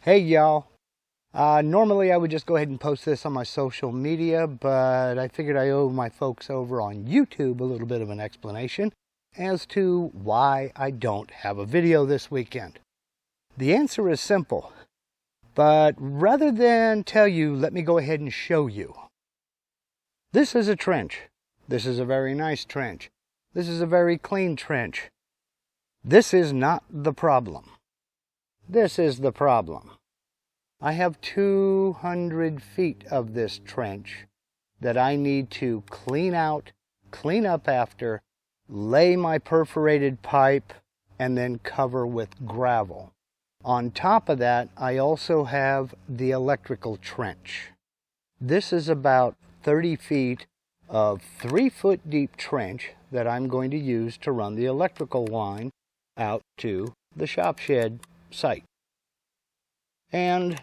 Hey y'all. Normally I would just go ahead and post this on my social media, but I figured I owe my folks over on YouTube a little bit of an explanation as to why I don't have a video this weekend. The answer is simple, but rather than tell you, let me go ahead and show you. This is a trench. This is a very nice trench. This is a very clean trench. This is not the problem. This is the problem. I have 200 feet of this trench that I need to clean out, clean up after, lay my perforated pipe, and then cover with gravel. On top of that, I also have the electrical trench. This is about 30 feet of 3-foot deep trench that I'm going to use to run the electrical line out to the shop shed site. And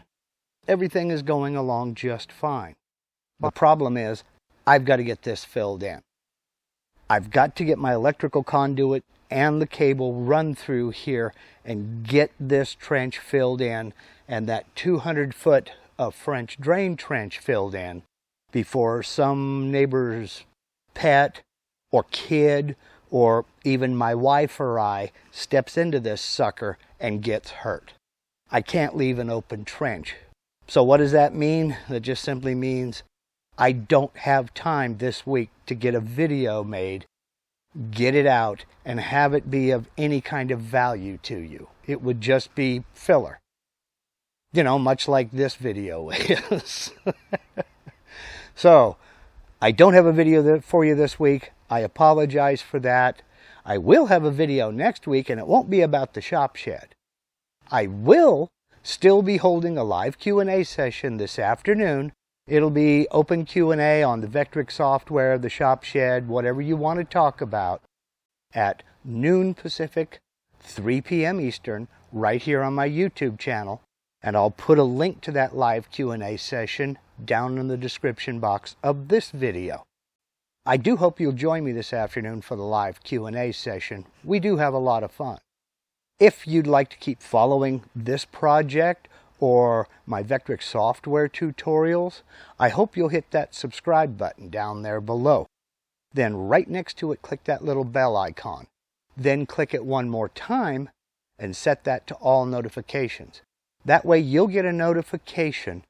everything is going along just fine. The problem is, I've got to get this filled in. I've got to get my electrical conduit and the cable run through here and get this trench filled in and that 200-foot of French drain trench filled in before some neighbor's pet or kid or even my wife or I steps into this sucker and gets hurt. I can't leave an open trench. So what does that mean? That just simply means I don't have time this week to get a video made, get it out, and have it be of any kind of value to you. It would just be filler. You know, much like this video is. So, I don't have a video for you this week. I apologize for that. I will have a video next week, and it won't be about the shop shed. I will still be holding a live Q&A session this afternoon. It'll be open Q&A on the Vectric software, the shop shed, whatever you want to talk about, at noon Pacific, 3 p.m. Eastern, right here on my YouTube channel. And I'll put a link to that live Q&A session down in the description box of this video. I do hope you'll join me this afternoon for the live Q&A session. We do have a lot of fun. If you'd like to keep following this project or my Vectric software tutorials, I hope you'll hit that subscribe button down there below. Then right next to it, click that little bell icon. Then click it one more time and set that to all notifications. That way you'll get a notification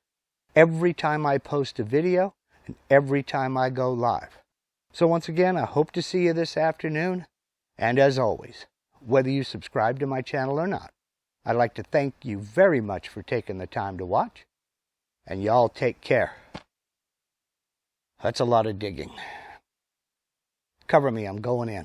every time I post a video and every time I go live. So once again, I hope to see you this afternoon. And as always, whether you subscribe to my channel or not, I'd like to thank you very much for taking the time to watch. And y'all take care. That's a lot of digging. Cover me, I'm going in.